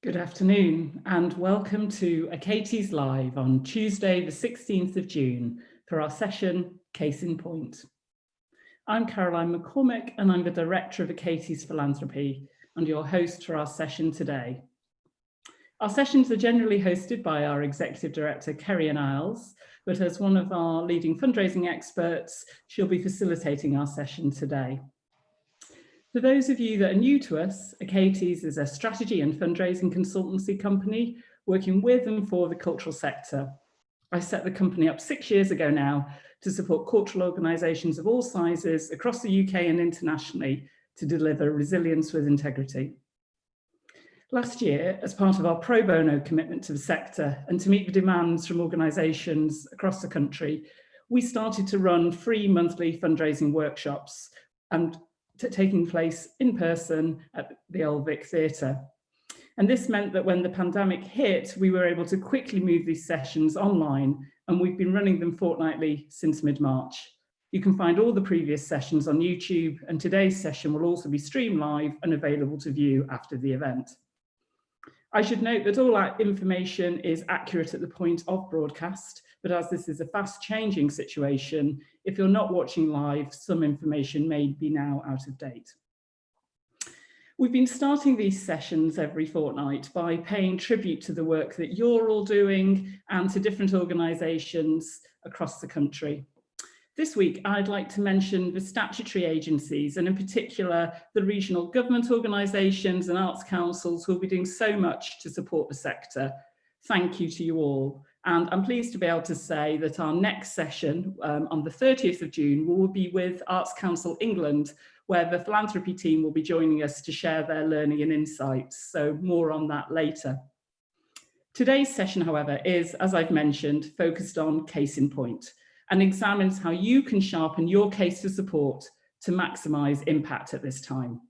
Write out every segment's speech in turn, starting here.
Good afternoon and welcome to Achates Live on Tuesday the 16th of June for our session Case in Point. I'm Caroline McCormick and I'm the Director of Achates Philanthropy and your host for our session today. Our sessions are generally hosted by our Executive Director Kerry Isles, but as one of our leading fundraising experts, she'll be facilitating our session today. For those of you that are new to us, Achates is a strategy and fundraising consultancy company working with and for the cultural sector. I set the company up 6 years ago now to support cultural organisations of all sizes across the UK and internationally to deliver resilience with integrity. Last year, as part of our pro bono commitment to the sector and to meet the demands from organisations across the country, we started to run free monthly fundraising workshops and taking place in person at the Old Vic Theatre. And this meant that when the pandemic hit, we were able to quickly move these sessions online, and we've been running them fortnightly since mid-March. You can find all the previous sessions on YouTube, and today's session will also be streamed live and available to view after the event. I should note that all our information is accurate at the point of broadcast, but as this is a fast-changing situation, if you're not watching live, some information may be now out of date. We've been starting these sessions every fortnight by paying tribute to the work that you're all doing and to different organisations across the country. This week, I'd like to mention the statutory agencies and in particular, the regional government organisations and arts councils who will be doing so much to support the sector. Thank you to you all. And I'm pleased to be able to say that our next session on the 30th of June will be with Arts Council England, where the philanthropy team will be joining us to share their learning and insights. So more on that later. Today's session, however, is, as I've mentioned, focused on case in point and examines how you can sharpen your case for support to maximise impact at this time.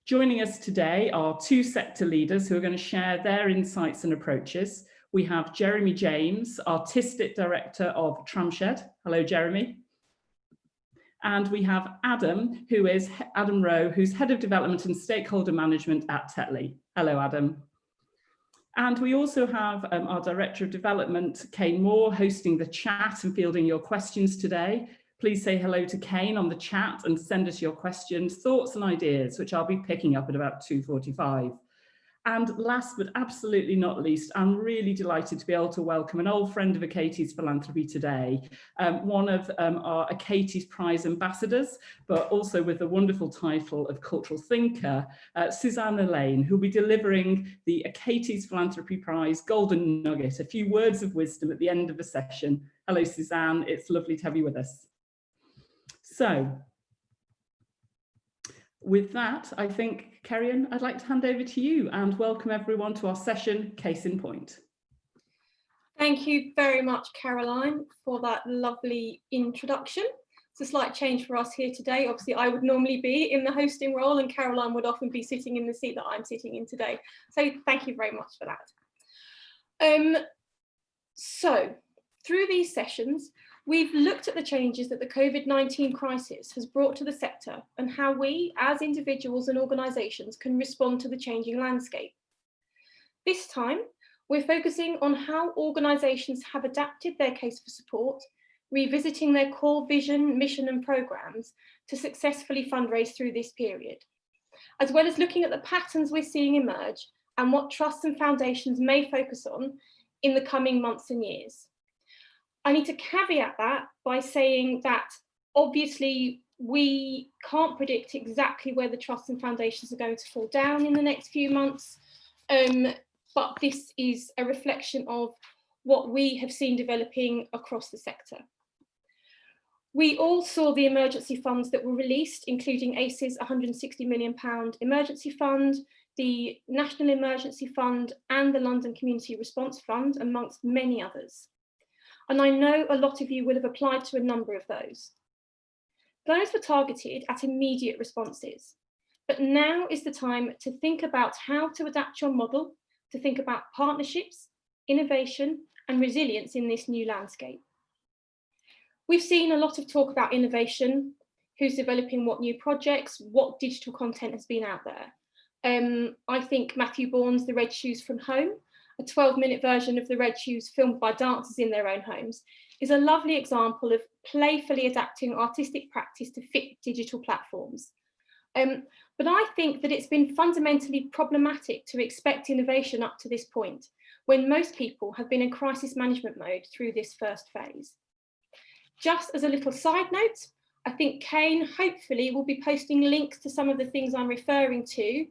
Joining us today are two sector leaders who are going to share their insights and approaches. We have Jeremy James, Artistic Director of Tramshed. Hello, Jeremy. And we have Adam Rowe, who's Head of Development and Stakeholder Management at Tetley. Hello, Adam. And we also have our Director of Development, Kane Moore, hosting the chat and fielding your questions today. Please say hello to Kane on the chat and send us your questions, thoughts and ideas, which I'll be picking up at about 2:45. And last but absolutely not least, I'm really delighted to be able to welcome an old friend of Achates Philanthropy today, one of our Achates Prize ambassadors, but also with the wonderful title of Cultural Thinker, Suzanne Elaine, who'll be delivering the Achates Philanthropy Prize Golden Nugget, a few words of wisdom at the end of the session. Hello, Suzanne, it's lovely to have you with us. So, with that, I think, Kerry, I'd like to hand over to you and welcome everyone to our session, Case in Point. Thank you very much, Caroline, for that lovely introduction. It's a slight change for us here today. Obviously, I would normally be in the hosting role and Caroline would often be sitting in the seat that I'm sitting in today. So thank you very much for that. So through these sessions, we've looked at the changes that the COVID-19 crisis has brought to the sector and how we, as individuals and organisations, can respond to the changing landscape. This time, we're focusing on how organisations have adapted their case for support, revisiting their core vision, mission and programmes to successfully fundraise through this period, as well as looking at the patterns we're seeing emerge and what trusts and foundations may focus on in the coming months and years. I need to caveat that by saying that obviously we can't predict exactly where the trusts and foundations are going to fall down in the next few months, but this is a reflection of what we have seen developing across the sector. We all saw the emergency funds that were released, including ACE's £160 million emergency fund, the National Emergency Fund and the London Community Response Fund, amongst many others. And I know a lot of you will have applied to a number of those. Those were targeted at immediate responses, but now is the time to think about how to adapt your model, to think about partnerships, innovation and resilience in this new landscape. We've seen a lot of talk about innovation, who's developing what new projects, what digital content has been out there. I think Matthew Bourne's The Red Shoes from Home, a 12-minute version of The Red Shoes filmed by dancers in their own homes, is a lovely example of playfully adapting artistic practice to fit digital platforms. But I think that it's been fundamentally problematic to expect innovation up to this point, when most people have been in crisis management mode through this first phase. Just as a little side note, I think Kane hopefully will be posting links to some of the things I'm referring to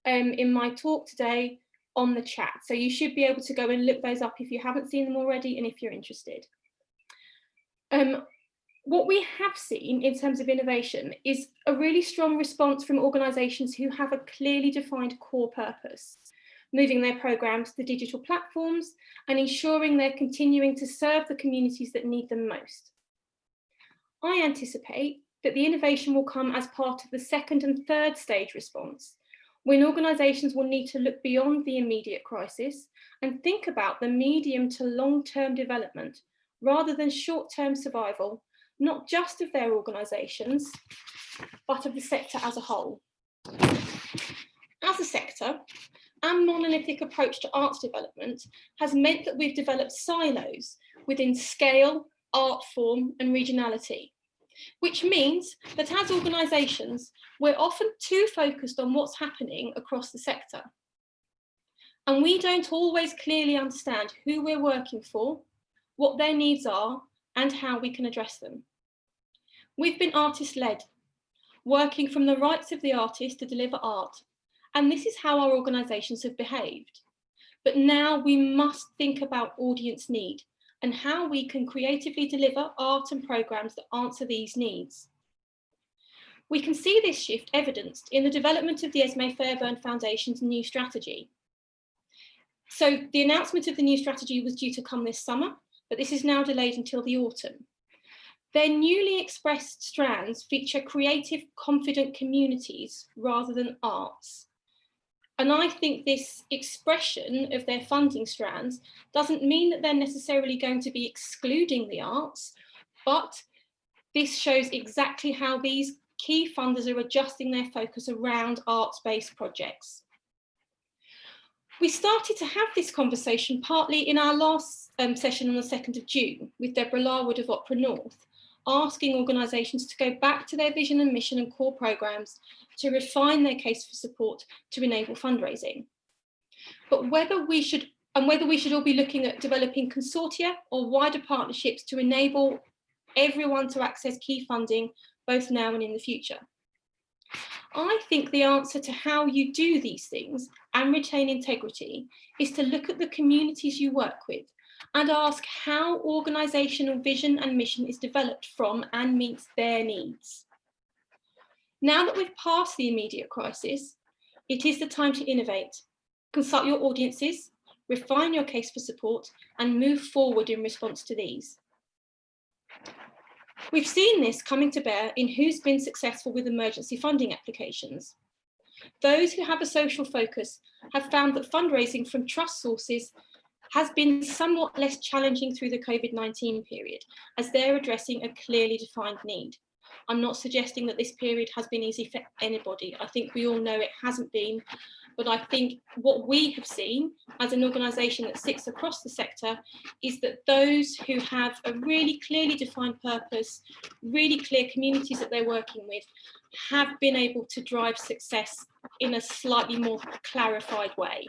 in my talk today on the chat. So you should be able to go and look those up if you haven't seen them already and if you're interested. What we have seen in terms of innovation is a really strong response from organisations who have a clearly defined core purpose, moving their programmes to digital platforms and ensuring they're continuing to serve the communities that need them most. I anticipate that the innovation will come as part of the second and third stage response, when organisations will need to look beyond the immediate crisis and think about the medium to long-term development rather than short-term survival, not just of their organisations, but of the sector as a whole. As a sector, our monolithic approach to arts development has meant that we've developed silos within scale, art form, and regionality, which means that as organisations, we're often too focused on what's happening across the sector. And we don't always clearly understand who we're working for, what their needs are, and how we can address them. We've been artist-led, working from the rights of the artist to deliver art, and this is how our organisations have behaved. But now we must think about audience need and how we can creatively deliver art and programmes that answer these needs. We can see this shift evidenced in the development of the Esme Fairbairn Foundation's new strategy. So the announcement of the new strategy was due to come this summer, but this is now delayed until the autumn. Their newly expressed strands feature creative, confident communities rather than arts. And I think this expression of their funding strands doesn't mean that they're necessarily going to be excluding the arts, but this shows exactly how these key funders are adjusting their focus around arts-based projects. We started to have this conversation partly in our last session on the 2nd of June with Deborah Larwood of Opera North, asking organisations to go back to their vision and mission and core programmes to refine their case for support to enable fundraising. But whether we should all be looking at developing consortia or wider partnerships to enable everyone to access key funding, both now and in the future. I think the answer to how you do these things and retain integrity is to look at the communities you work with and ask how organisational vision and mission is developed from and meets their needs. Now that we've passed the immediate crisis, it is the time to innovate, consult your audiences, refine your case for support, and move forward in response to these. We've seen this coming to bear in who's been successful with emergency funding applications. Those who have a social focus have found that fundraising from trust sources has been somewhat less challenging through the COVID-19 period, as they're addressing a clearly defined need. I'm not suggesting that this period has been easy for anybody. I think we all know it hasn't been, but I think what we have seen as an organisation that sits across the sector is that those who have a really clearly defined purpose, really clear communities that they're working with, have been able to drive success in a slightly more clarified way.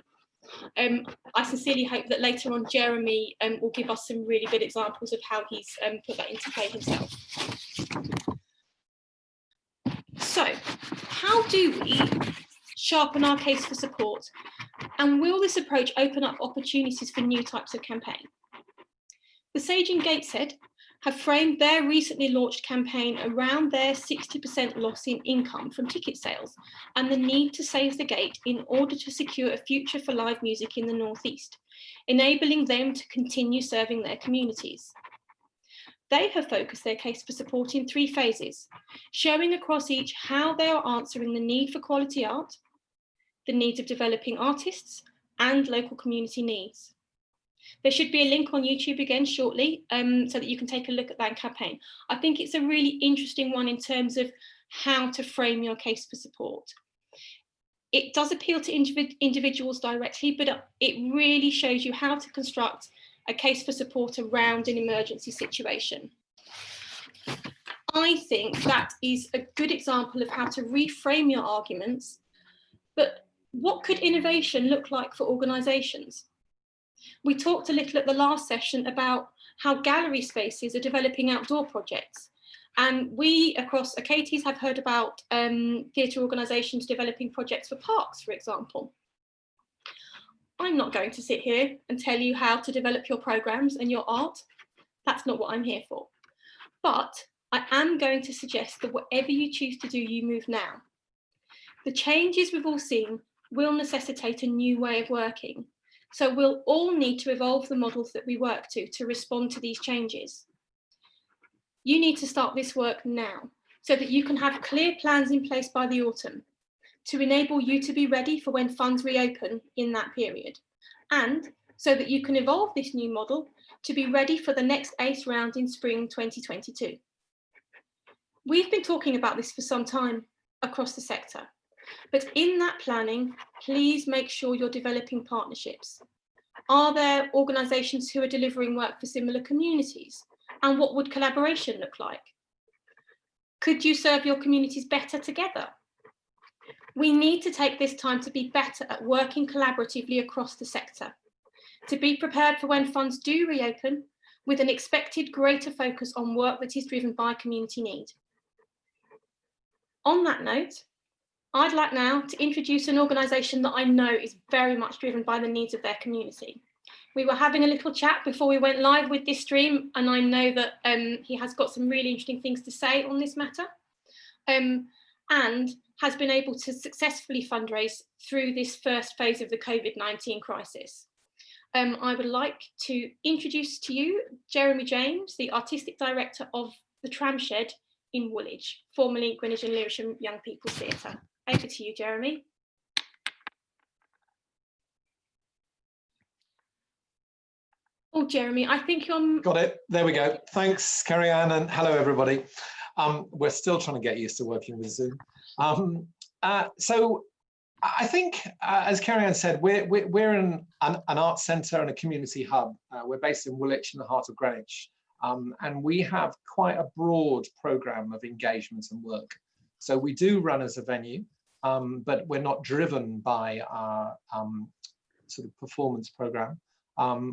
I sincerely hope that later on Jeremy will give us some really good examples of how he's put that into play himself. So, how do we sharpen our case for support? And will this approach open up opportunities for new types of campaign? The Sage and Gateshead have framed their recently launched campaign around their 60% loss in income from ticket sales and the need to save the gate in order to secure a future for live music in the Northeast, enabling them to continue serving their communities. They have focused their case for support in 3 phases, showing across each how they are answering the need for quality art, the needs of developing artists, and local community needs. There should be a link on YouTube again shortly so that you can take a look at that campaign. I think it's a really interesting one in terms of how to frame your case for support. it does appeal to individuals directly, but it really shows you how to construct a case for support around an emergency situation. I think that is a good example of how to reframe your arguments, but what could innovation look like for organisations? We talked a little at the last session about how gallery spaces are developing outdoor projects. And we across Achates have heard about theatre organisations developing projects for parks, for example. I'm not going to sit here and tell you how to develop your programmes and your art. That's not what I'm here for. But I am going to suggest that whatever you choose to do, you move now. The changes we've all seen will necessitate a new way of working. So we'll all need to evolve the models that we work to respond to these changes. You need to start this work now so that you can have clear plans in place by the autumn to enable you to be ready for when funds reopen in that period, and so that you can evolve this new model to be ready for the next ACE round in spring 2022. We've been talking about this for some time across the sector, but in that planning, please make sure you're developing partnerships. Are there organisations who are delivering work for similar communities? And what would collaboration look like? Could you serve your communities better together? We need to take this time to be better at working collaboratively across the sector, to be prepared for when funds do reopen, with an expected greater focus on work that is driven by community need. On that note, I'd like now to introduce an organisation that I know is very much driven by the needs of their community. We were having a little chat before we went live with this stream, and I know that he has got some really interesting things to say on this matter, and has been able to successfully fundraise through this first phase of the COVID-19 crisis. I would like to introduce to you Jeremy James, the Artistic Director of the Tramshed in Woolwich, formerly Greenwich and Lewisham Young People's Theatre. Over to you, Jeremy. Oh, Jeremy, I think you're... Got it. There we go. Thanks, Carrie-Anne, and hello, everybody. We're still trying to get used to working with Zoom. So I think, as Carrie-Anne said, we're an art centre and a community hub. We're based in Woolwich in the heart of Greenwich. And we have quite a broad programme of engagement and work. So we do run as a venue, but we're not driven by our sort of performance programme.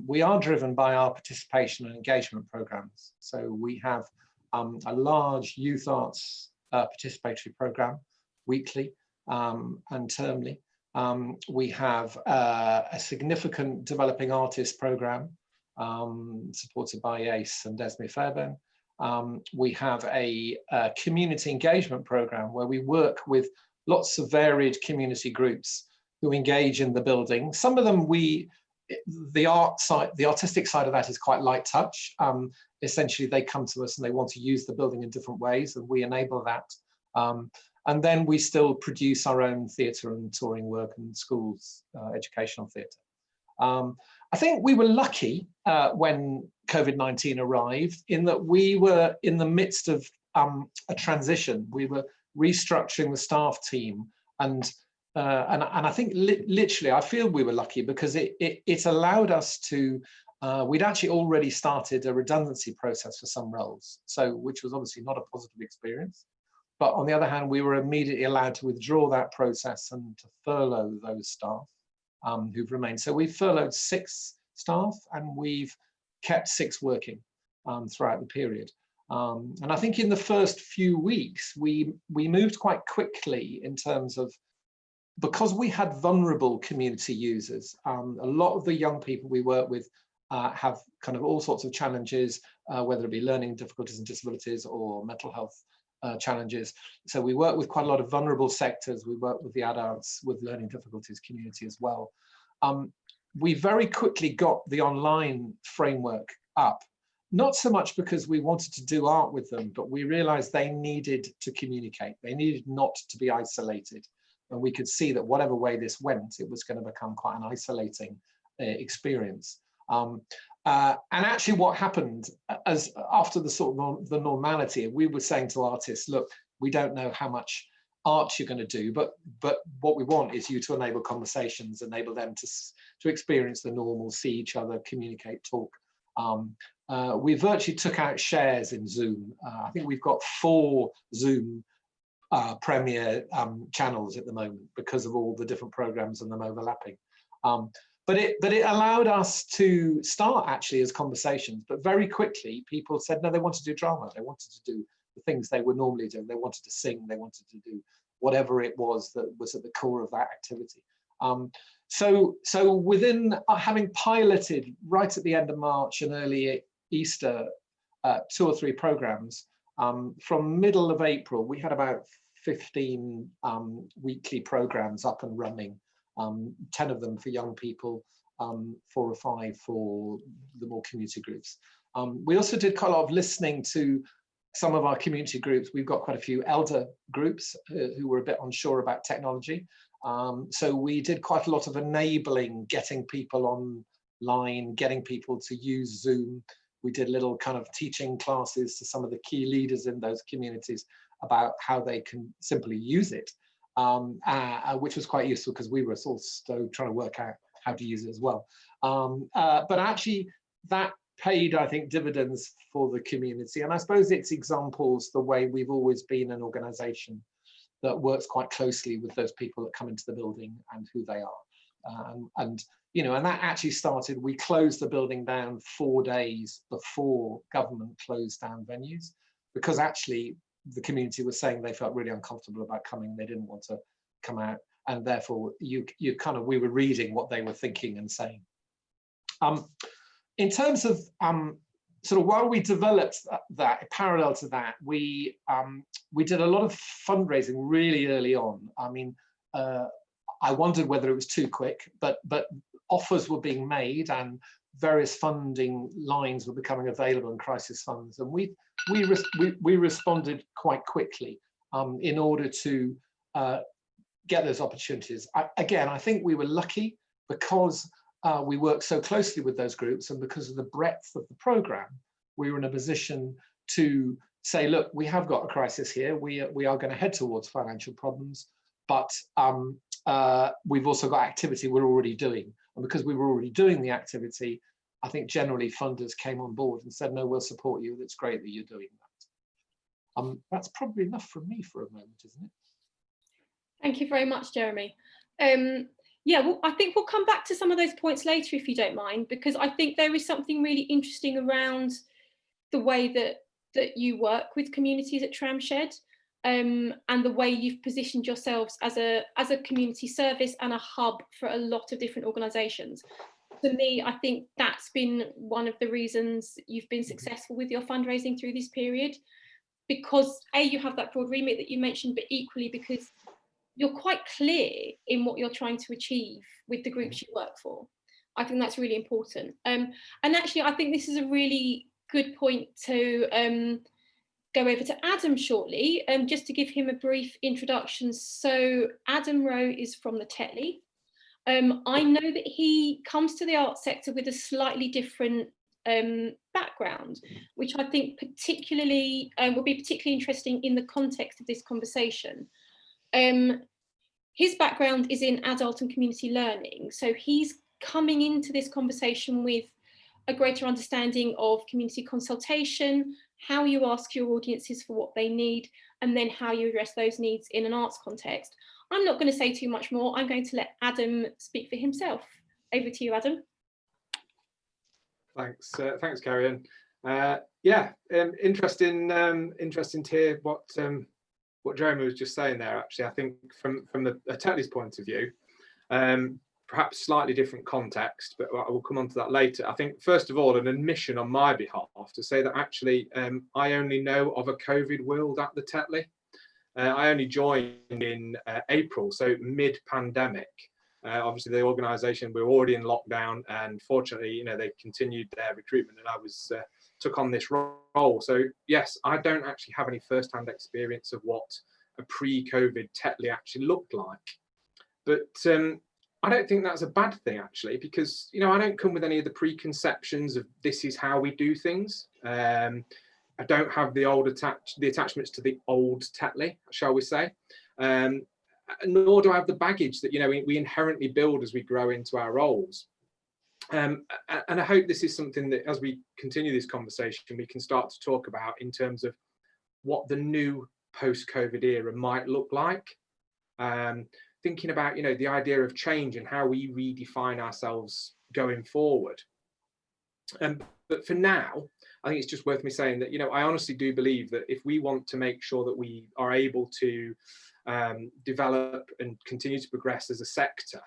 We are driven by our participation and engagement programs. So we have a large youth arts participatory program weekly and termly. We have a significant developing artist program supported by ACE and Esme. We have a community engagement program where we work with lots of varied community groups who engage in the building. Some of them the artistic side of that is quite light touch. Essentially, they come to us and they want to use the building in different ways, and we enable that. And then we still produce our own theatre and touring work and schools, educational theatre. I think we were lucky when COVID-19 arrived in that we were in the midst of a transition. We were restructuring the staff team, and I think literally I feel we were lucky because it allowed us to, we'd actually already started a redundancy process for some roles, so which was obviously not a positive experience. But on the other hand, we were immediately allowed to withdraw that process and to furlough those staff who've remained. So we've furloughed 6 staff and we've kept 6 working throughout the period. And I think in the first few weeks, we moved quite quickly in terms of, because we had vulnerable community users. A lot of the young people we work with have kind of all sorts of challenges, whether it be learning difficulties and disabilities or mental health challenges. So we work with quite a lot of vulnerable sectors. We work with the adults with learning difficulties community as well. We very quickly got the online framework up, not so much because we wanted to do art with them, but we realized they needed to communicate. They needed not to be isolated. And we could see that whatever way this went, it was going to become quite an isolating experience. And actually what happened as after the sort of the normality, we were saying to artists, look, we don't know how much art you're going to do, but what we want is you to enable conversations, enable them to experience the normal, see each other, communicate, talk. We virtually took out shares in Zoom. I think we've got 4 Zoom Premier channels at the moment because of all the different programs and them overlapping. But it allowed us to start actually as conversations, but very quickly people said no, they wanted to do drama, they wanted to do the things they would normally do, they wanted to sing, they wanted to do whatever it was that was at the core of that activity. So within having piloted right at the end of March and early Easter 2 or 3 programs, from middle of April we had about 15 weekly programs up and running, 10 of them for young people, 4 or 5 for the more community groups. We also did quite a lot of listening to some of our community groups. We've got quite a few elder groups who were a bit unsure about technology. So we did quite a lot of enabling, getting people online, getting people to use Zoom. We did little kind of teaching classes to some of the key leaders in those communities about how they can simply use it, which was quite useful because we were also trying to work out how to use it as well. But actually that paid, I think, dividends for the community. And I suppose it's examples the way we've always been an organization that works quite closely with those people that come into the building and who they are. And that actually started, we closed the building down 4 days before government closed down venues, because actually the community was saying they felt really uncomfortable about coming, they didn't want to come out, and therefore we were reading what they were thinking and saying. In terms of sort of while we developed that, parallel to that, we did a lot of fundraising really early on. I mean, I wondered whether it was too quick, but offers were being made and various funding lines were becoming available in crisis funds, and we responded quite quickly in order to get those opportunities. I think we were lucky because we worked so closely with those groups, and because of the breadth of the program, we were in a position to say, look, we have got a crisis here. We are going to head towards financial problems, but we've also got activity we're already doing. And because we were already doing the activity, I think generally funders came on board and said, no, we'll support you. It's great that you're doing that. That's probably enough from me for a moment, isn't it? Thank you very much, Jeremy. Yeah, well, I think we'll come back to some of those points later, if you don't mind, because I think there is something really interesting around the way that you work with communities at Tramshed, and the way you've positioned yourselves as a community service and a hub for a lot of different organisations. For me, I think that's been one of the reasons you've been successful with your fundraising through this period, because you have that broad remit that you mentioned, but equally because you're quite clear in what you're trying to achieve with the groups you work for. I think that's really important. And actually, I think this is a really good point to go over to Adam shortly, just to give him a brief introduction. So Adam Rowe is from the Tetley. I know that he comes to the arts sector with a slightly different background, which I think particularly will be particularly interesting in the context of this conversation. His background is in adult and community learning, so he's coming into this conversation with a greater understanding of community consultation, how you ask your audiences for what they need, and then how you address those needs in an arts context. I'm not going to say too much more. I'm going to let Adam speak for himself. Over to you, Adam. Thanks, Carrie. Yeah, interesting to hear what Jeremy was just saying there. Actually, I think from the Tetley's point of view, perhaps slightly different context, but I will come on to that later. I think, first of all, an admission on my behalf to say that actually I only know of a COVID world at the Tetley. I only joined in April, so mid-pandemic. Obviously, the organisation, we were already in lockdown, and fortunately, they continued their recruitment, and I was took on this role. So yes, I don't actually have any first-hand experience of what a pre-COVID Tetley actually looked like, but I don't think that's a bad thing, actually, because I don't come with any of the preconceptions of this is how we do things. I don't have the attachments to the old Tetley, shall we say. nor do I have the baggage that, you know, we inherently build as we grow into our roles. And I hope this is something that, as we continue this conversation, we can start to talk about in terms of what the new post-COVID era might look like. Thinking about, you know, the idea of change and how we redefine ourselves going forward. But for now, I think it's just worth me saying that, you know, I honestly do believe that if we want to make sure that we are able to develop and continue to progress as a sector,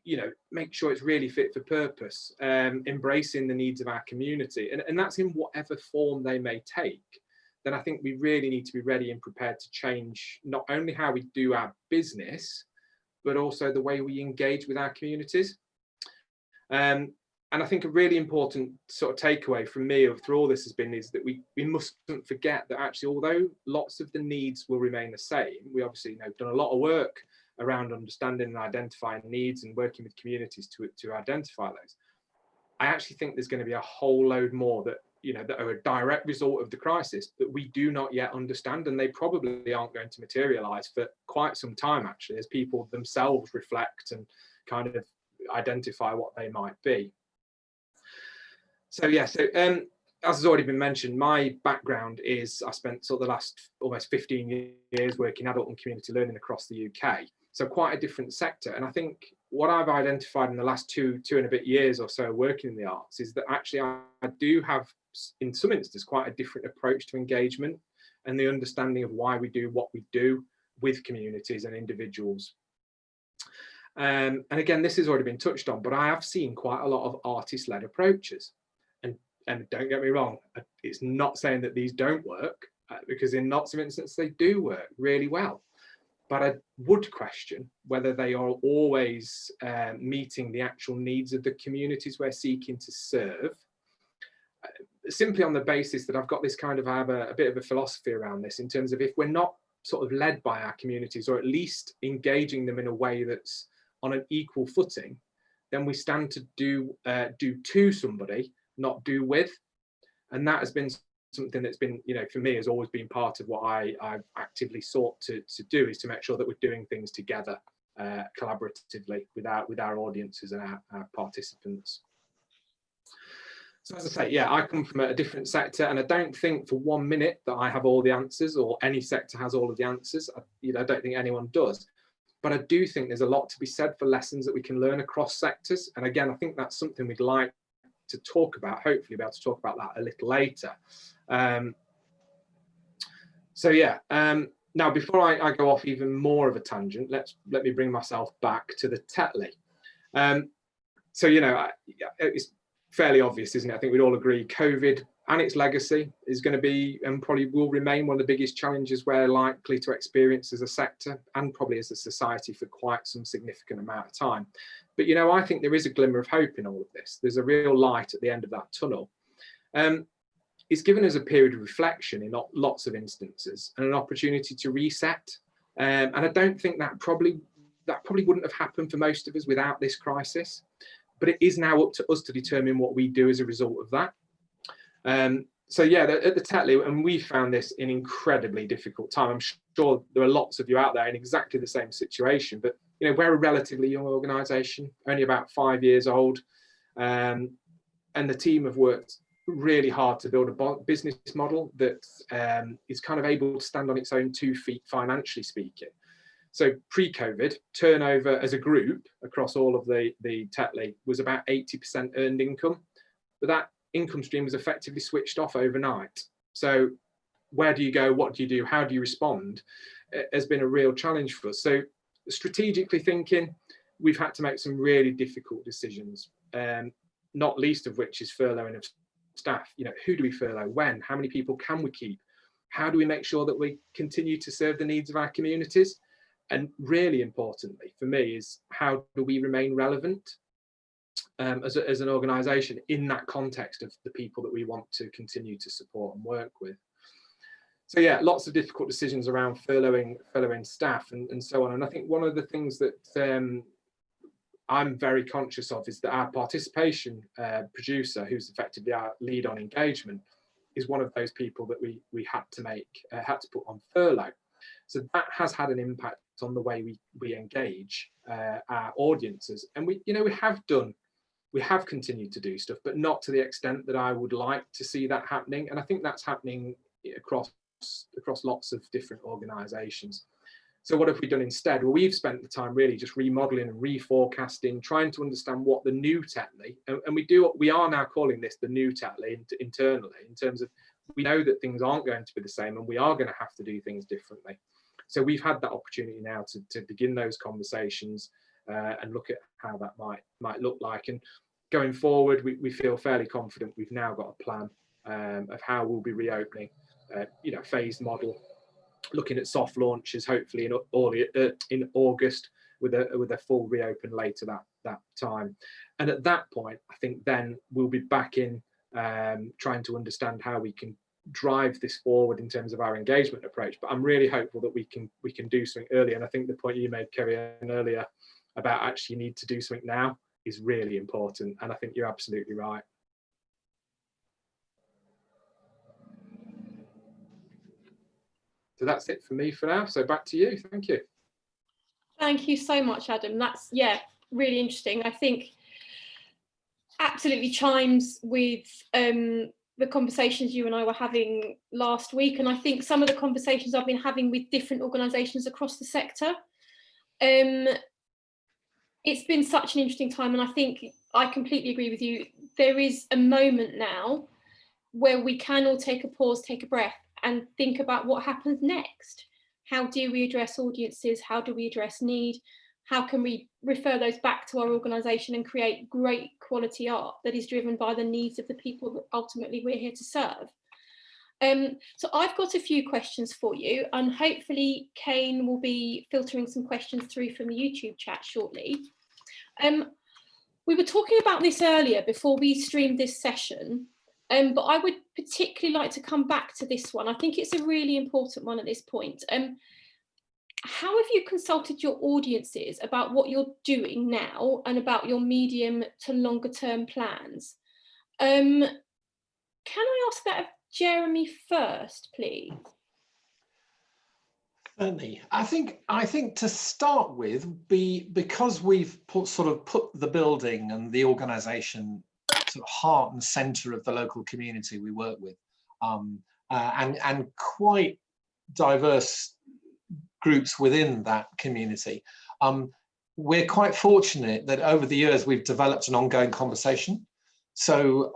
you know, make sure it's really fit for purpose, embracing the needs of our community, and that's in whatever form they may take, then I think we really need to be ready and prepared to change not only how we do our business, but also the way we engage with our communities. And I think a really important sort of takeaway from me through all this has been is that we mustn't forget that actually, although lots of the needs will remain the same, we obviously, you know, done a lot of work around understanding and identifying needs and working with communities to identify those. I actually think there's going to be a whole load more that, you know, that are a direct result of the crisis that we do not yet understand, and they probably aren't going to materialize for quite some time, actually, as people themselves reflect and kind of identify what they might be. So yeah, so as has already been mentioned, my background is I spent sort of the last almost 15 years working adult and community learning across the UK. So quite a different sector. And I think what I've identified in the last two and a bit years or so working in the arts is that actually I do have, in some instances, quite a different approach to engagement and the understanding of why we do what we do with communities and individuals. And again, this has already been touched on, but I have seen quite a lot of artist-led approaches. And don't get me wrong, it's not saying that these don't work, because in lots of instances they do work really well. But I would question whether they are always meeting the actual needs of the communities we're seeking to serve, simply on the basis that I've got this kind of, I have a bit of a philosophy around this in terms of if we're not sort of led by our communities, or at least engaging them in a way that's on an equal footing, then we stand to do to somebody, not do with. And that has been something that's been, you know, for me has always been part of what I've actively sought to do, is to make sure that we're doing things together, collaboratively with our audiences and our participants. So as I say, yeah, I come from a different sector, and I don't think for 1 minute that I have all the answers, or any sector has all of the answers. I don't think anyone does. But I do think there's a lot to be said for lessons that we can learn across sectors. And again, I think that's something we'd like to talk about, hopefully be able to talk about that a little later. So yeah, now before I go off even more of a tangent, let me bring myself back to the Tetley. So, you know, it's fairly obvious, isn't it? I think we'd all agree COVID and its legacy is going to be, and probably will remain, one of the biggest challenges we're likely to experience as a sector and probably as a society for quite some significant amount of time. But, you know, I think there is a glimmer of hope in all of this. There's a real light at the end of that tunnel. It's given us a period of reflection in lots of instances, and an opportunity to reset. And I don't think that probably wouldn't have happened for most of us without this crisis. But it is now up to us to determine what we do as a result of that. So yeah, at the Tetley, and we found this an incredibly difficult time. I'm sure there are lots of you out there in exactly the same situation, but you know, we're a relatively young organisation, only about 5 years old, and the team have worked really hard to build a business model that is kind of able to stand on its own 2 feet, financially speaking. So pre-COVID, turnover as a group across all of the Tetley was about 80% earned income, but that income stream was effectively switched off overnight. So where do you go? What do you do? How do you respond? It has been a real challenge for us. So strategically thinking, we've had to make some really difficult decisions, not least of which is furloughing of staff. You know, who do we furlough? When? How many people can we keep? How do we make sure that we continue to serve the needs of our communities? And really importantly for me is, how do we remain relevant as an organisation in that context of the people that we want to continue to support and work with? So yeah, lots of difficult decisions around furloughing staff and so on. And I think one of the things that I'm very conscious of is that our participation producer, who's effectively our lead on engagement, is one of those people that we had to put on furlough. So that has had an impact on the way we engage our audiences. And we have continued to do stuff, but not to the extent that I would like to see that happening. And I think that's happening across lots of different organizations. So what have we done instead? Well, we've spent the time really just remodeling and reforecasting, trying to understand what the new Tetley, and we are now calling this the new Tetley internally, in terms of, we know that things aren't going to be the same and we are going to have to do things differently. So we've had that opportunity now to begin those conversations and look at how that might look like. And going forward, we feel fairly confident we've now got a plan of how we'll be reopening, phased model, looking at soft launches, hopefully in August, with a full reopen later that time. And at that point, I think then we'll be back in trying to understand how we can drive this forward in terms of our engagement approach. But I'm really hopeful that we can do something early. And I think the point you made, Kerry-Ann, earlier about actually need to do something now is really important. And I think you're absolutely right. So that's it for me for now. So back to you. Thank you. Thank you so much, Adam. That's, really interesting. I think absolutely chimes with the conversations you and I were having last week. And I think some of the conversations I've been having with different organisations across the sector. It's been such an interesting time. And I think I completely agree with you. There is a moment now where we can all take a pause, take a breath, and think about what happens next. How do we address audiences? How do we address need? How can we refer those back to our organisation and create great quality art that is driven by the needs of the people that ultimately we're here to serve? So I've got a few questions for you, and hopefully Kane will be filtering some questions through from the YouTube chat shortly. We were talking about this earlier before we streamed this session, but I would particularly like to come back to this one. I think it's a really important one at this point. How have you consulted your audiences about what you're doing now and about your medium to longer term plans? Can I ask that of Jeremy first, please? Certainly. I think to start with, because we've put the building and the organisation sort of heart and centre of the local community we work with, and quite diverse groups within that community. We're quite fortunate that over the years we've developed an ongoing conversation. So,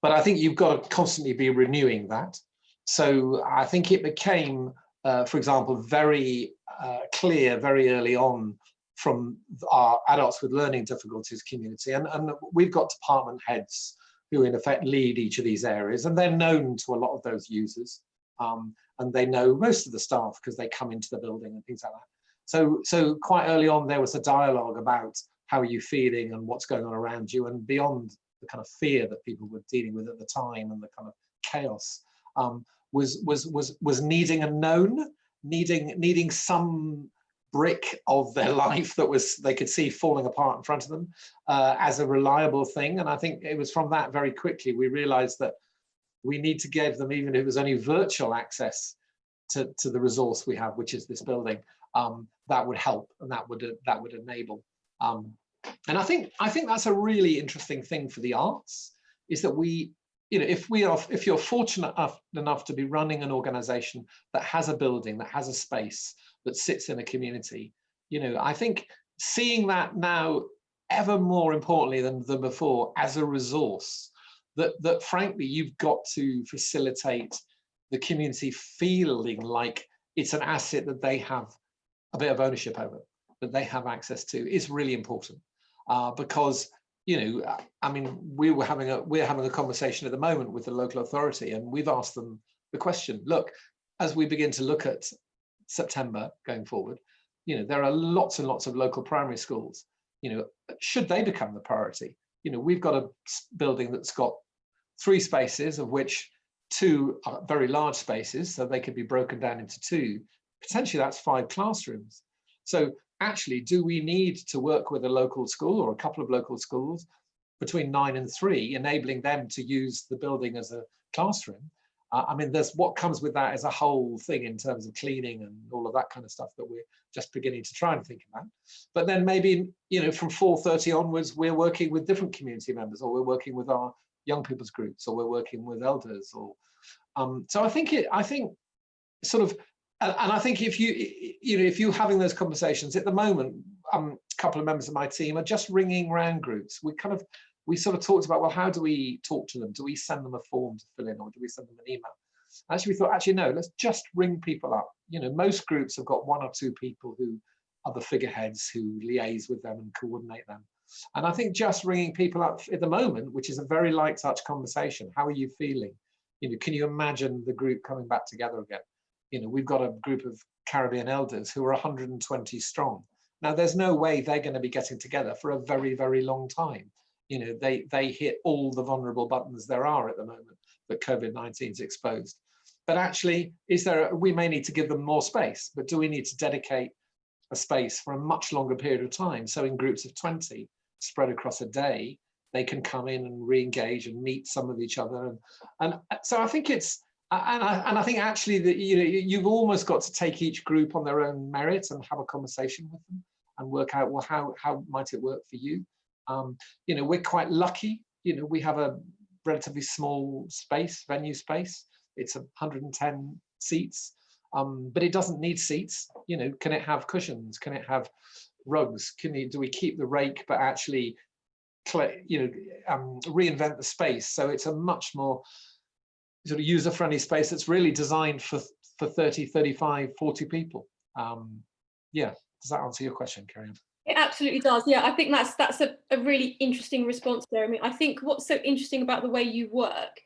but I think you've got to constantly be renewing that. So I think it became, for example, very clear very early on from our adults with learning difficulties community, and we've got department heads who in effect lead each of these areas, and they're known to a lot of those users, and they know most of the staff because they come into the building and things like that. So quite early on there was a dialogue about how are you feeling and what's going on around you, and beyond the kind of fear that people were dealing with at the time and the kind of chaos, was needing a known, needing some brick of their life that they could see falling apart in front of them as a reliable thing. And I think it was from that very quickly we realized that we need to give them, even if it was only virtual access to the resource we have, which is this building, that would help and that would enable. And I think that's a really interesting thing for the arts, is that we, if you're fortunate enough to be running an organization that has a building, that has a space, that sits in a community, I think seeing that now ever more importantly than before as a resource, that frankly you've got to facilitate the community feeling like it's an asset that they have a bit of ownership over, that they have access to, is really important. Because I mean, we're having a conversation at the moment with the local authority, and we've asked them the question, look, as we begin to look at September going forward, there are lots and lots of local primary schools, should they become the priority? We've got a building that's got 3 spaces, of which 2 are very large spaces, so they could be broken down into 2. Potentially that's 5 classrooms. So actually, do we need to work with a local school or a couple of local schools between 9 and 3, enabling them to use the building as a classroom? I mean, there's what comes with that is a whole thing in terms of cleaning and all of that kind of stuff that we're just beginning to try and think about. But then maybe, you know, from 4:30 onwards, we're working with different community members, or we're working with our young people's groups, or we're working with elders, or so I think sort of, and I think if you're having those conversations at the moment, a couple of members of my team are just ringing round groups. We sort of talked about, well, how do we talk to them? Do we send them a form to fill in, or do we send them an email? Actually, we thought, actually, no, let's just ring people up. You know, most groups have got 1 or 2 people who are the figureheads who liaise with them and coordinate them. And I think just ringing people up at the moment, which is a very light touch conversation. How are you feeling? You know, can you imagine the group coming back together again? You know, we've got a group of Caribbean elders who are 120 strong. Now, there's no way they're going to be getting together for a very, very long time. You know, they hit all the vulnerable buttons there are at the moment that COVID-19 is exposed. But actually, we may need to give them more space, but do we need to dedicate a space for a much longer period of time? So in groups of 20 spread across a day, they can come in and re-engage and meet some of each other. And so I think it's, and I think actually that, you know, you've almost got to take each group on their own merit and have a conversation with them and work out, well, how might it work for you? You know, we're quite lucky. You know, we have a relatively small venue space. It's 110 seats, but it doesn't need seats. You know, can it have cushions? Can it have rugs? Do we keep the rake, but actually, reinvent the space so it's a much more sort of user-friendly space that's really designed for 30, 35, 40 people. Yeah, does that answer your question, Carrie? It absolutely does. Yeah, I think that's a really interesting response there. I mean, I think what's so interesting about the way you work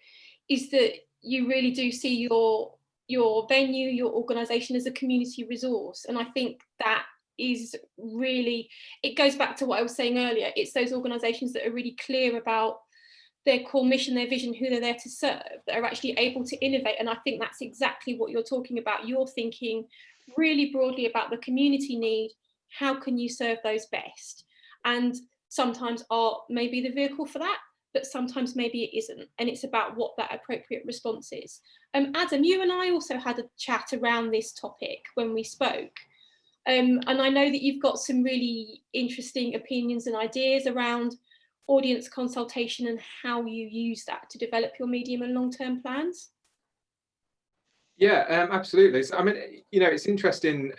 is that you really do see your venue, your organisation as a community resource. And I think that is really, it goes back to what I was saying earlier. It's those organisations that are really clear about their core mission, their vision, who they're there to serve, that are actually able to innovate. And I think that's exactly what you're talking about. You're thinking really broadly about the community need. How can you serve those best? And sometimes art may be the vehicle for that, but sometimes maybe it isn't. And it's about what that appropriate response is. Adam, you and I also had a chat around this topic when we spoke. And I know that you've got some really interesting opinions and ideas around audience consultation and how you use that to develop your medium and long-term plans. Yeah, absolutely. So, I mean, you know, it's interesting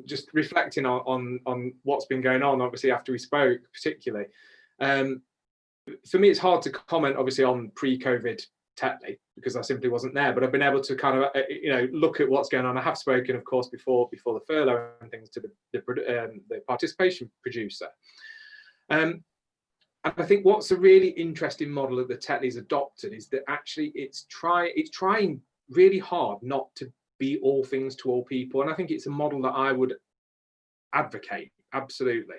just reflecting on what's been going on, obviously, after we spoke, particularly. For me, it's hard to comment, obviously, on pre-COVID Tetley because I simply wasn't there, but I've been able to kind of, you know, look at what's going on. I have spoken, of course, before the furlough and things to the participation producer. And I think what's a really interesting model that the Tetley's adopted is that actually it's trying really hard not to be all things to all people, and I think it's a model that I would advocate absolutely.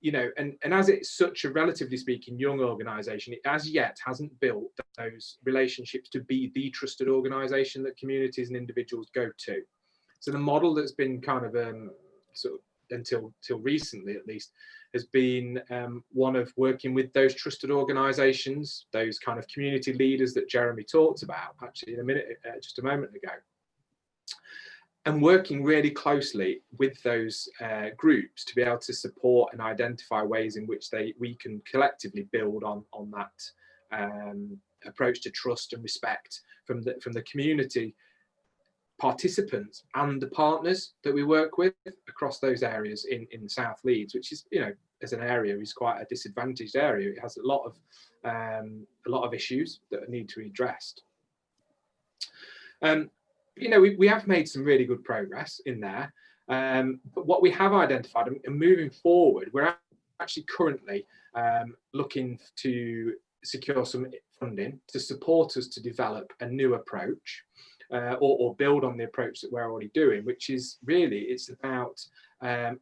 You know, and as it's such a relatively speaking young organisation, it as yet hasn't built those relationships to be the trusted organisation that communities and individuals go to. So the model that's been kind of sort of until recently at least has been one of working with those trusted organisations, those kind of community leaders that Jeremy talked about actually in a minute, just a moment ago, and working really closely with those groups to be able to support and identify ways in which we can collectively build on that approach to trust and respect from the community participants and the partners that we work with across those areas in South Leeds, which is, you know, as an area is quite a disadvantaged area. It has a lot of issues that need to be addressed. You know, we have made some really good progress in there, but what we have identified and moving forward, we're actually currently looking to secure some funding to support us to develop a new approach or build on the approach that we're already doing, which is really, it's about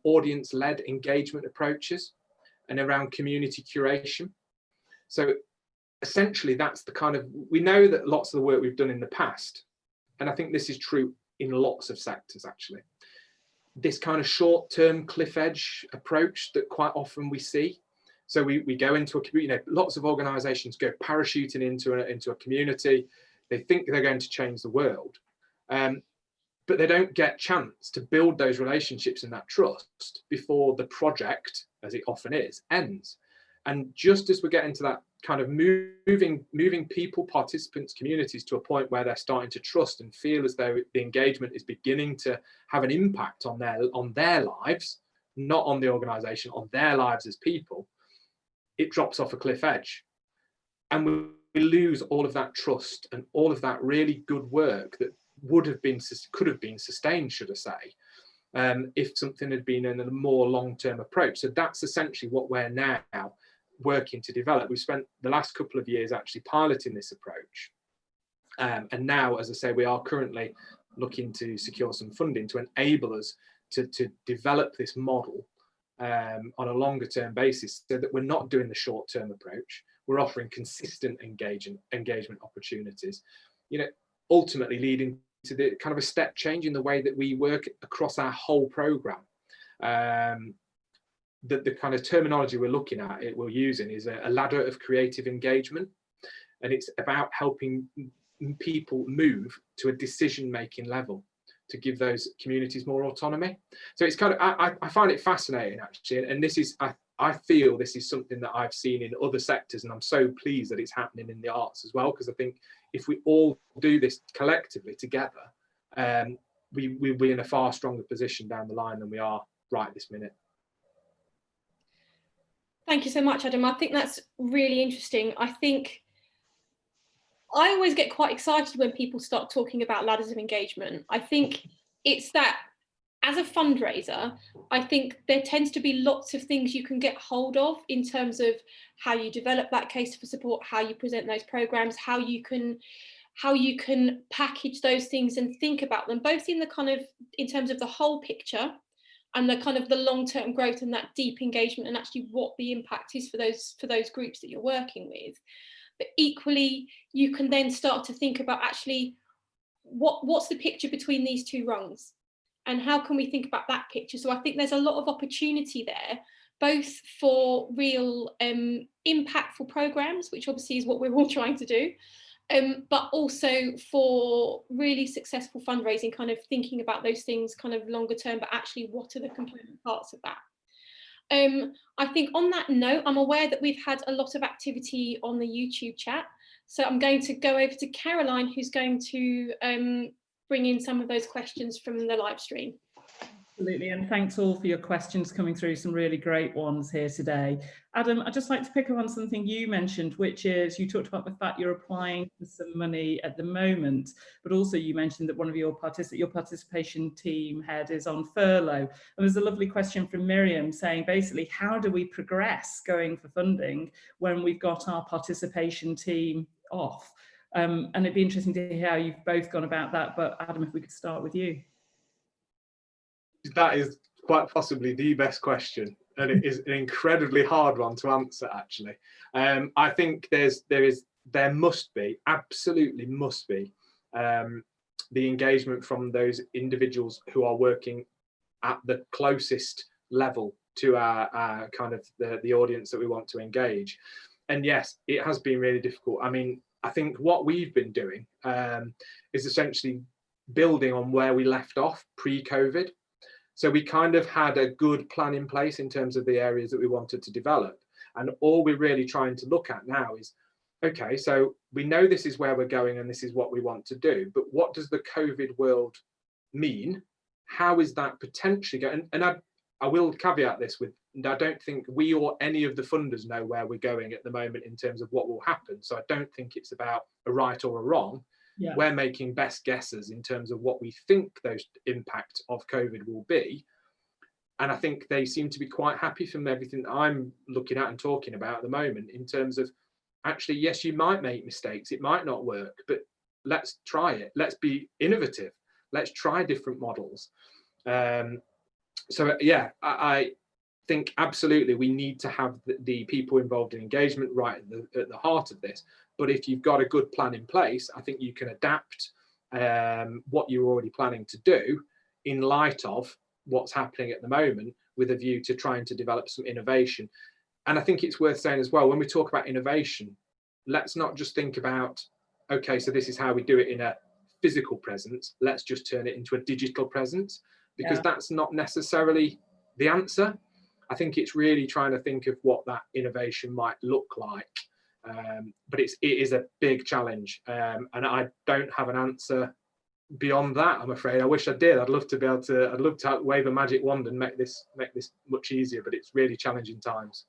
audience-led engagement approaches and around community curation. So essentially that's the kind of, we know that lots of the work we've done in the past, and I think this is true in lots of sectors actually, this kind of short-term cliff edge approach that quite often we see. So we go into a community, you know, lots of organisations go parachuting into a community. They think they're going to change the world, but they don't get chance to build those relationships and that trust before the project, as it often is, ends. And just as we're getting to that kind of moving people, participants, communities to a point where they're starting to trust and feel as though the engagement is beginning to have an impact on their lives, not on the organisation, on their lives as people, it drops off a cliff edge. And we lose all of that trust and all of that really good work that could have been sustained, should I say, if something had been in a more long-term approach. So that's essentially what we're now working to develop. We've spent the last couple of years actually piloting this approach. And now, as I say, we are currently looking to secure some funding to enable us to develop this model on a longer term basis, so that we're not doing the short-term approach. We're offering consistent engagement opportunities, ultimately leading to the kind of a step change in the way that we work across our whole program. The kind of terminology we're using is a ladder of creative engagement, and it's about helping people move to a decision-making level to give those communities more autonomy. So it's kind of, I find it fascinating actually, and this is, I feel this is something that I've seen in other sectors, and I'm so pleased that it's happening in the arts as well, because I think if we all do this collectively together, we'll be in a far stronger position down the line than we are right this minute. Thank you so much, Adam. I think that's really interesting. I think I always get quite excited when people start talking about ladders of engagement. I think it's that as a fundraiser, I think there tends to be lots of things you can get hold of in terms of how you develop that case for support, how you present those programs, how you can package those things and think about them, both in terms of the whole picture and the kind of the long-term growth and that deep engagement, and actually what the impact is for those groups that you're working with. But equally, you can then start to think about actually what's the picture between these two rungs, and how can we think about that picture. So I think there's a lot of opportunity there, both for real impactful programs, which obviously is what we're all trying to do, but also for really successful fundraising, kind of thinking about those things kind of longer term, but actually what are the component parts of that. I think on that note, I'm aware that we've had a lot of activity on the YouTube chat. So I'm going to go over to Caroline, who's going to bring in some of those questions from the live stream. Absolutely, and thanks all for your questions coming through, some really great ones here today. Adam, I'd just like to pick up on something you mentioned, which is you talked about the fact you're applying for some money at the moment, but also you mentioned that one of your participation team head is on furlough. And there's a lovely question from Miriam saying, basically, how do we progress going for funding when we've got our participation team off? And it'd be interesting to hear how you've both gone about that, but Adam, if we could start with you. That is quite possibly the best question, and it is an incredibly hard one to answer actually. I think there must be, absolutely must be, the engagement from those individuals who are working at the closest level to our kind of the audience that we want to engage. And yes, it has been really difficult. I mean, I think what we've been doing is essentially building on where we left off pre-COVID. So we kind of had a good plan in place in terms of the areas that we wanted to develop. And all we're really trying to look at now is, okay, so we know this is where we're going and this is what we want to do, but what does the COVID world mean? How is that potentially going? And I will caveat this with, I don't think we or any of the funders know where we're going at the moment in terms of what will happen. So I don't think it's about a right or a wrong. Yeah. We're making best guesses in terms of what we think those impact of COVID will be. And I think they seem to be quite happy from everything that I'm looking at and talking about at the moment in terms of, actually, yes, you might make mistakes. It might not work, but let's try it. Let's be innovative. Let's try different models. So yeah, I think absolutely we need to have the people involved in engagement right at the heart of this. But if you've got a good plan in place, I think you can adapt what you're already planning to do in light of what's happening at the moment, with a view to trying to develop some innovation. And I think it's worth saying as well, when we talk about innovation, let's not just think about okay, so this is how we do it in a physical presence, let's just turn it into a digital presence, because that's not necessarily the answer. I think it's really trying to think of what that innovation might look like. But it is a big challenge, and I don't have an answer beyond that, I'm afraid. I wish I did. I'd love to wave a magic wand and make this much easier, but it's really challenging times.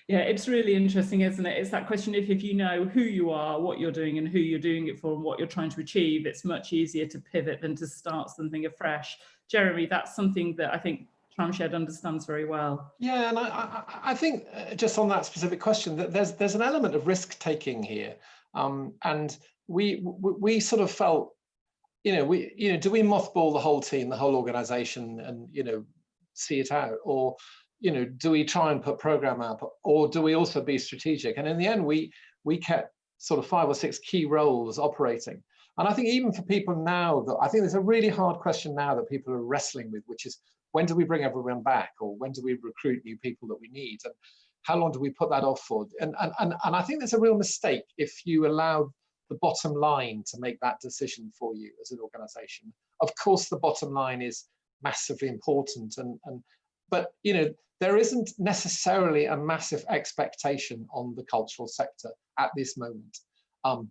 Yeah, it's really interesting, isn't it? It's that question if you know who you are, what you're doing and who you're doing it for and what you're trying to achieve, it's much easier to pivot than to start something afresh. Jeremy, that's something that I think Tramshed understands very well. Yeah, and I think just on that specific question, that there's an element of risk taking here, and we sort of felt, do we mothball the whole team, the whole organisation, and see it out, or do we try and put program up, or do we also be strategic? And in the end, we kept sort of 5 or 6 key roles operating. And I think even for people now, I think there's a really hard question now that people are wrestling with, which is, when do we bring everyone back, or when do we recruit new people that we need, and how long do we put that off for? And I think there's a real mistake if you allow the bottom line to make that decision for you as an organisation. Of course, the bottom line is massively important, but there isn't necessarily a massive expectation on the cultural sector at this moment,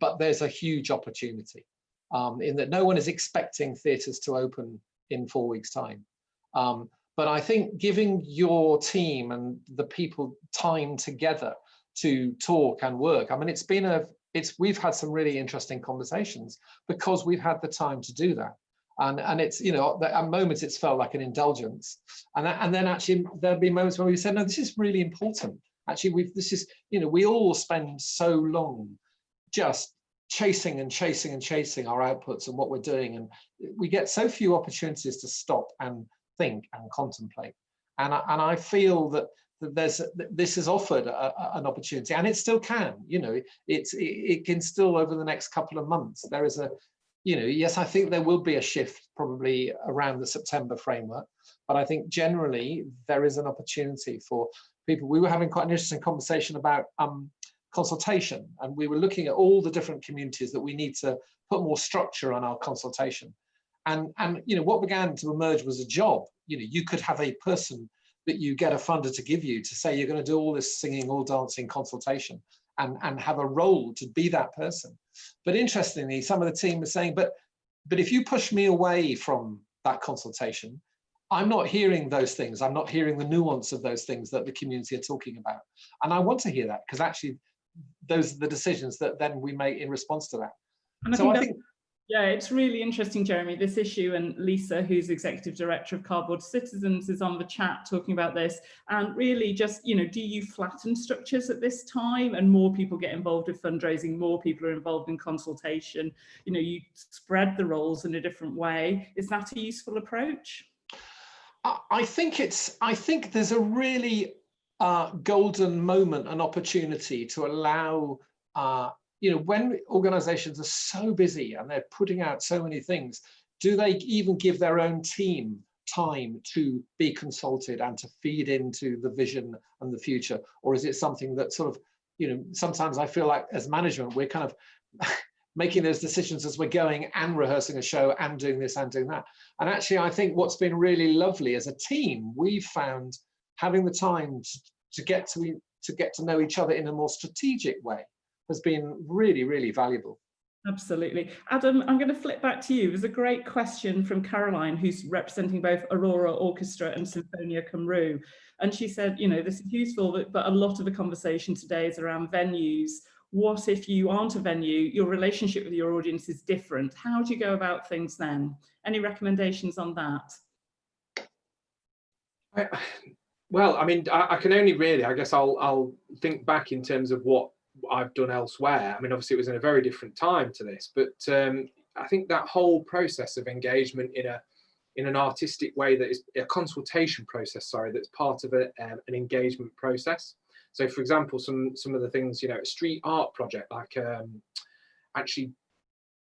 but there's a huge opportunity in that no one is expecting theatres to open in 4 weeks' time. But I think giving your team and the people time together to talk and work, I mean, we've had some really interesting conversations because we've had the time to do that. And it's, at moments it's felt like an indulgence. And then actually there'll be moments where we said, no, this is really important. Actually, we all spend so long just chasing and chasing and chasing our outputs and what we're doing. And we get so few opportunities to stop and think and contemplate. And I feel that this has offered an opportunity, and it still can. It can still, over the next couple of months, there is yes, I think there will be a shift probably around the September framework, but I think generally there is an opportunity for people. We were having quite an interesting conversation about consultation, and we were looking at all the different communities that we need to put more structure on our consultation. And what began to emerge was a job. You could have a person that you get a funder to give you to say you're going to do all this singing, all dancing consultation, and have a role to be that person. But interestingly, some of the team was saying, but if you push me away from that consultation, I'm not hearing those things. I'm not hearing the nuance of those things that the community are talking about. And I want to hear that, because actually those are the decisions that then we make in response to that. And I think yeah, it's really interesting, Jeremy, this issue, and Lisa, who's Executive Director of Cardboard Citizens, is on the chat talking about this. And really just, do you flatten structures at this time and more people get involved with fundraising, more people are involved in consultation, you spread the roles in a different way. Is that a useful approach? I think there's a really golden moment, an opportunity to allow when organizations are so busy and they're putting out so many things, do they even give their own team time to be consulted and to feed into the vision and the future? Or is it something that sort of, sometimes I feel like as management, we're kind of making those decisions as we're going and rehearsing a show and doing this and doing that. And actually, I think what's been really lovely as a team, we've found having the time to get to know each other in a more strategic way has been really, really valuable. Absolutely. Adam, I'm going to flip back to you. There's a great question from Caroline, who's representing both Aurora Orchestra and Symphonia Cymru. And she said, this is useful, but a lot of the conversation today is around venues. What if you aren't a venue, your relationship with your audience is different? How do you go about things then? Any recommendations on that? Well, I mean, I can only really, I guess I'll think back in terms of what I've done elsewhere. I mean, obviously it was in a very different time to this, but I think that whole process of engagement in an artistic way, that is a consultation process, that's part of an engagement process. So for example, some of the things, a street art project, like actually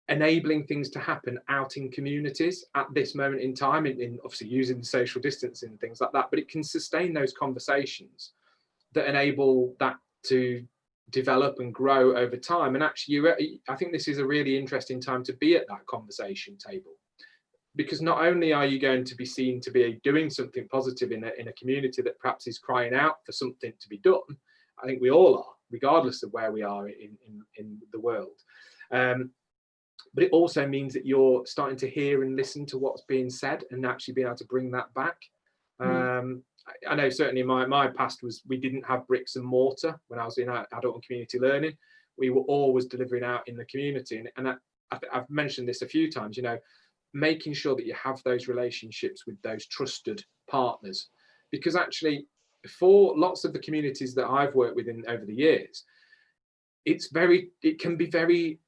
enabling things to happen out in communities at this moment in time, in obviously using social distancing and things like that, but it can sustain those conversations that enable that to develop and grow over time. And actually, I think this is a really interesting time to be at that conversation table, because not only are you going to be seen to be doing something positive in a community that perhaps is crying out for something to be done. I think we all are, regardless of where we are in the world. But it also means that you're starting to hear and listen to what's being said and actually be able to bring that back. I know certainly my past was, we didn't have bricks and mortar when I was in adult and community learning. We were always delivering out in the community. And I've mentioned this a few times, you know, making sure that you have those relationships with those trusted partners. Because actually, for lots of the communities that I've worked with over the years, it can be very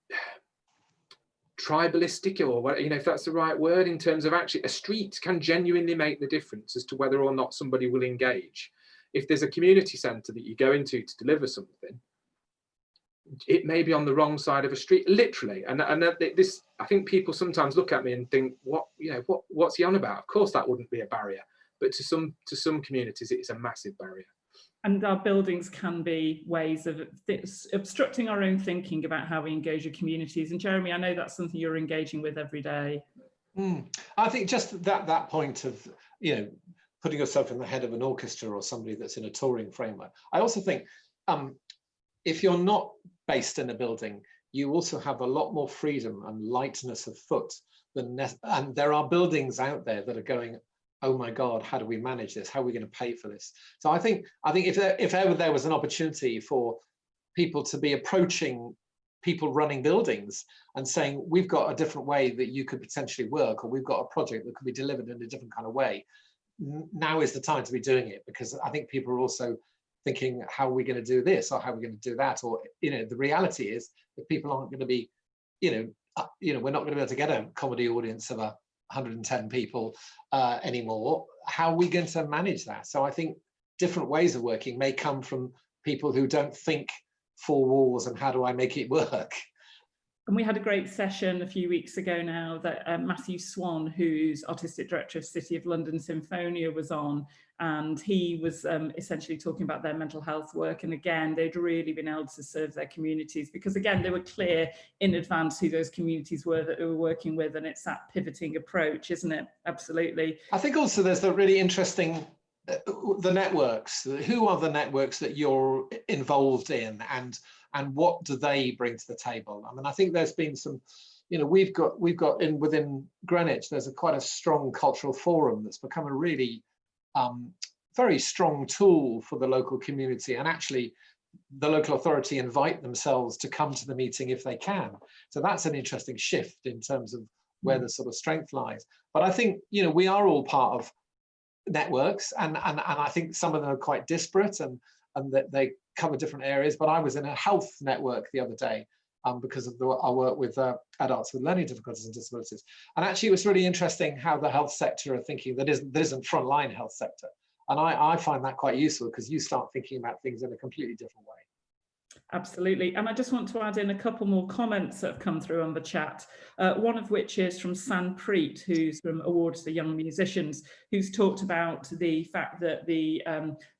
tribalistic, or, you know, if that's the right word, in terms of actually a street can genuinely make the difference as to whether or not somebody will engage. If there's a community centre that you go into to deliver something, it may be on the wrong side of a street, literally. And this, I think people sometimes look at me and think, what's he on about? Of course that wouldn't be a barrier, but to some communities it is a massive barrier. And our buildings can be ways of obstructing our own thinking about how we engage with communities. And Jeremy, I know that's something you're engaging with every day. I think just that point of, you know, putting yourself in the head of an orchestra or somebody that's in a touring framework. I also think if you're not based in a building, you also have a lot more freedom and lightness of foot and there are buildings out there that are going, oh my God, how do we manage this? How are we going to pay for this? So I think if ever there was an opportunity for people to be approaching people running buildings and saying, we've got a different way that you could potentially work, or we've got a project that could be delivered in a different kind of way, now is the time to be doing it, because I think people are also thinking, how are we going to do this, or how are we going to do that? Or, you know, the reality is that people aren't going to be, we're not going to be able to get a comedy audience of 110 people anymore. How are we going to manage that? So I think different ways of working may come from people who don't think four walls and how do I make it work. And we had a great session a few weeks ago now that Matthew Swan, who's Artistic Director of City of London Symphonia, was on, and he was essentially talking about their mental health work. And again, they'd really been able to serve their communities, because again, they were clear in advance who those communities were that they were working with, and it's that pivoting approach, isn't it? Absolutely. I think also there's the really interesting, the networks. Who are the networks that you're involved in, and what do they bring to the table? I mean, I think there's been some, we've got within Greenwich, there's quite a strong cultural forum that's become a really very strong tool for the local community, and actually the local authority invite themselves to come to the meeting if they can. So that's an interesting shift in terms of where the sort of strength lies. But I think, we are all part of networks, and I think some of them are quite disparate and that they cover different areas. But I was in a health network the other day because of our work with adults with learning difficulties and disabilities. And actually, it was really interesting how the health sector are thinking that isn't frontline health sector. And I find that quite useful, because you start thinking about things in a completely different way. Absolutely. And I just want to add in a couple more comments that have come through on the chat. One of which is from Sanpreet, who's from Awards for Young Musicians, who's talked about the fact that the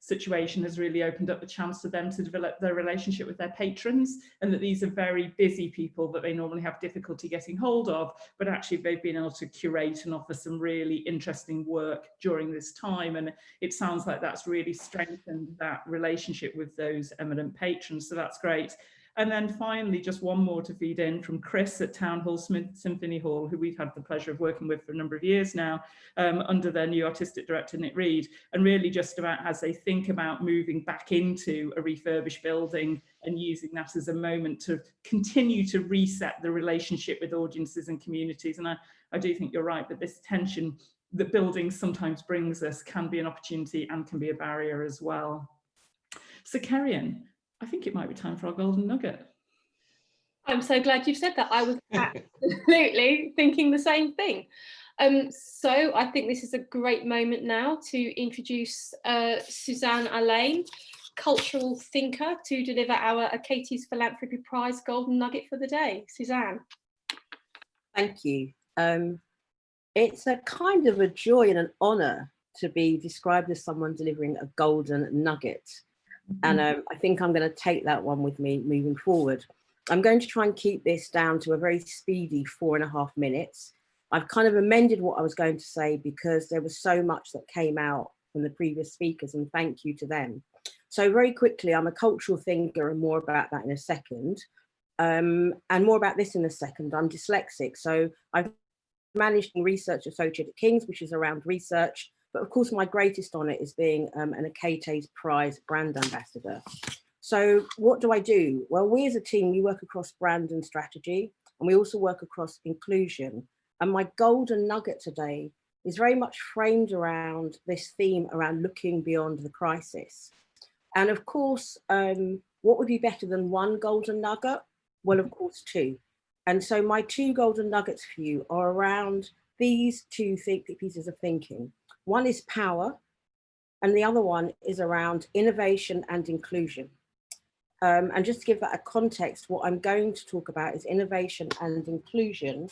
situation has really opened up the chance for them to develop their relationship with their patrons, and that these are very busy people that they normally have difficulty getting hold of, but actually they've been able to curate and offer some really interesting work during this time. And it sounds like that's really strengthened that relationship with those eminent patrons. So that's great. And then finally, just one more to feed in from Chris at Town Hall Symphony Hall, who we've had the pleasure of working with for a number of years now, under their new artistic director, Nick Reed, and really just about as they think about moving back into a refurbished building and using that as a moment to continue to reset the relationship with audiences and communities. And I do think you're right that this tension that buildings sometimes brings us can be an opportunity and can be a barrier as well. So Kerry-Ann, I think it might be time for our golden nugget. I'm so glad you've said that. I was absolutely thinking the same thing. So I think this is a great moment now to introduce Suzanne Allain, cultural thinker, to deliver our Achates Philanthropy Prize golden nugget for the day. Suzanne. Thank you. It's a kind of a joy and an honour to be described as someone delivering a golden nugget. And I think I'm going to take that one with me moving forward. I'm going to try and keep this down to a very speedy 4.5 minutes. I've kind of amended what I was going to say because there was so much that came out from the previous speakers, and thank you to them. So very quickly, I'm a cultural thinker, and more about that in a second. And more about this in a second. I'm dyslexic, so I've managed research associate at King's, which is around research. But of course, my greatest honour is being an Achates Prize brand ambassador. So what do I do? Well, we as a team, we work across brand and strategy, and we also work across inclusion. And my golden nugget today is very much framed around this theme around looking beyond the crisis. And of course, what would be better than one golden nugget? Well, of course, two. And so my two golden nuggets for you are around these two pieces of thinking. One is power, and the other one is around innovation and inclusion. And just to give that a context, what I'm going to talk about is innovation and inclusion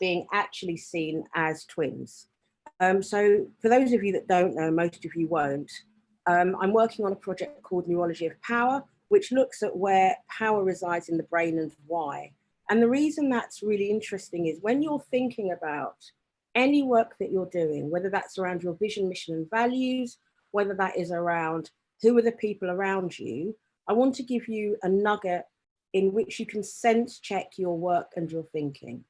being actually seen as twins. So for those of you that don't know, most of you won't, I'm working on a project called Neurology of Power, which looks at where power resides in the brain and why. And the reason that's really interesting is when you're thinking about any work that you're doing, whether that's around your vision, mission, and values, whether that is around who are the people around you, I want to give you a nugget in which you can sense check your work and your thinking.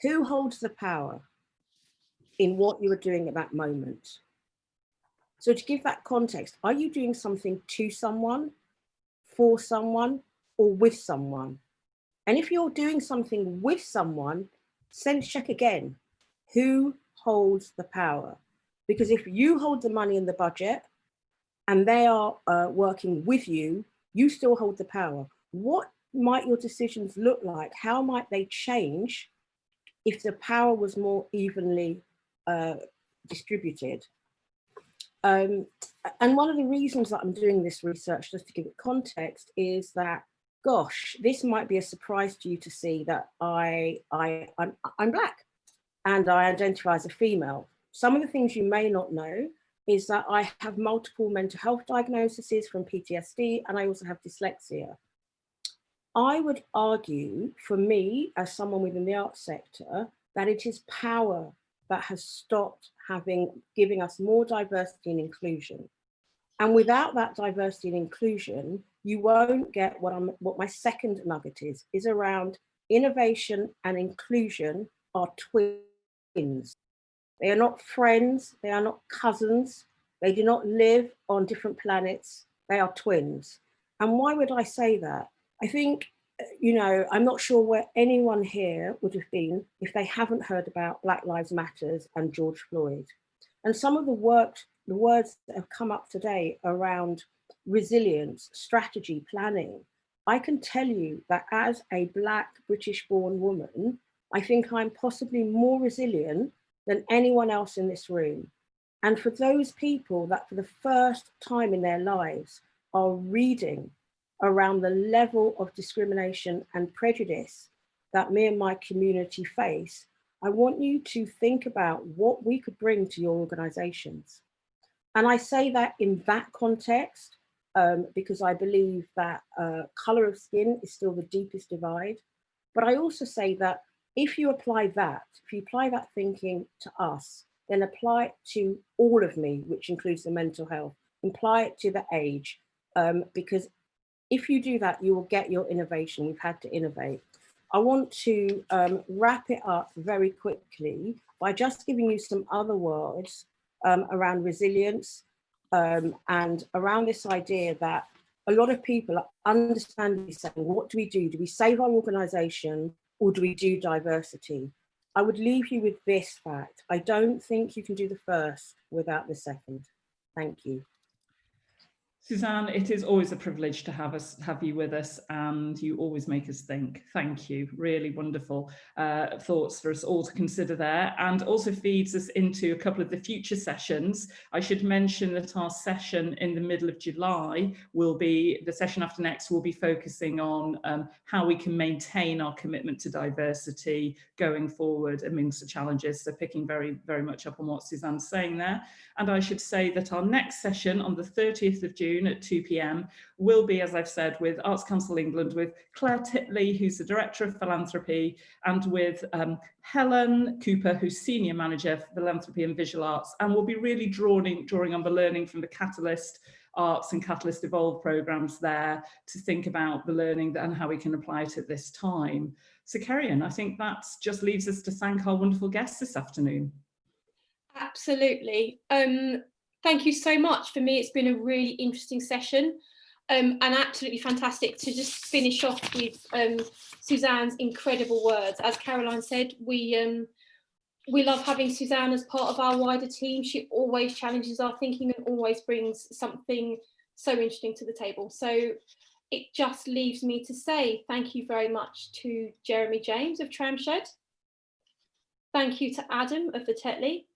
Who holds the power in what you are doing at that moment? So to give that context, are you doing something to someone, for someone, or with someone? And if you're doing something with someone, sense check again. Who holds the power? Because if you hold the money and the budget, and they are working with you, you still hold the power. What might your decisions look like? How might they change if the power was more evenly distributed? And one of the reasons that I'm doing this research, just to give it context, is that, gosh, this might be a surprise to you to see that I'm Black and I identify as a female. Some of the things you may not know is that I have multiple mental health diagnoses from PTSD, and I also have dyslexia. I would argue, for me, as someone within the arts sector, that it is power that has stopped giving us more diversity and inclusion. And without that diversity and inclusion, you won't get what my second nugget is around innovation and inclusion are twins. They are not friends, they are not cousins, they do not live on different planets, they are twins. And why would I say that? I think, I'm not sure where anyone here would have been if they haven't heard about Black Lives Matters and George Floyd. And some of the words that have come up today around resilience, strategy, planning, I can tell you that as a Black British-born woman, I think I'm possibly more resilient than anyone else in this room. And for those people that for the first time in their lives are reading around the level of discrimination and prejudice that me and my community face, I want you to think about what we could bring to your organizations. And I say that in that context, because I believe that color of skin is still the deepest divide. But I also say that if you apply that thinking to us, then apply it to all of me, which includes the mental health, apply it to the age, because if you do that, you will get your innovation. We've had to innovate. I want to wrap it up very quickly by just giving you some other words around resilience and around this idea that a lot of people are understandably saying, what do we do? Do we save our organization or do we do diversity? I would leave you with this fact. I don't think you can do the first without the second. Thank you. Suzanne, it is always a privilege to have you with us, and you always make us think. Thank you. Really wonderful thoughts for us all to consider there, and also feeds us into a couple of the future sessions. I should mention that our session in the middle of July the session after next will be focusing on how we can maintain our commitment to diversity going forward amongst the challenges. So picking very, very much up on what Suzanne's saying there. And I should say that our next session on the 30th of June June at 2 p.m. will be, as I've said, with Arts Council England, with Claire Titley, who's the Director of Philanthropy, and with Helen Cooper, who's Senior Manager for Philanthropy and Visual Arts, and we'll be really drawing on the learning from the Catalyst Arts and Catalyst Evolve programmes there to think about the learning and how we can apply it at this time. So Kerry-Ann, I think that just leaves us to thank our wonderful guests this afternoon. Absolutely. Thank you so much. For me, it's been a really interesting session, and absolutely fantastic to just finish off with Suzanne's incredible words. As Caroline said, we love having Suzanne as part of our wider team. She always challenges our thinking and always brings something so interesting to the table. So it just leaves me to say thank you very much to Jeremy James of Tramshed. Thank you to Adam of the Tetley.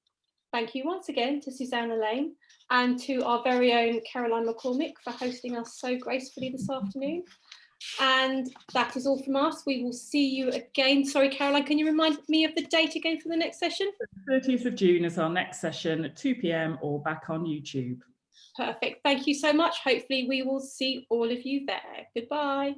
Thank you once again to Suzanne Lane and to our very own Caroline McCormick for hosting us so gracefully this afternoon. And that is all from us. We will see you again. Sorry, Caroline, can you remind me of the date again for the next session? The 30th of June is our next session at 2 p.m. or back on YouTube. Perfect. Thank you so much. Hopefully we will see all of you there. Goodbye.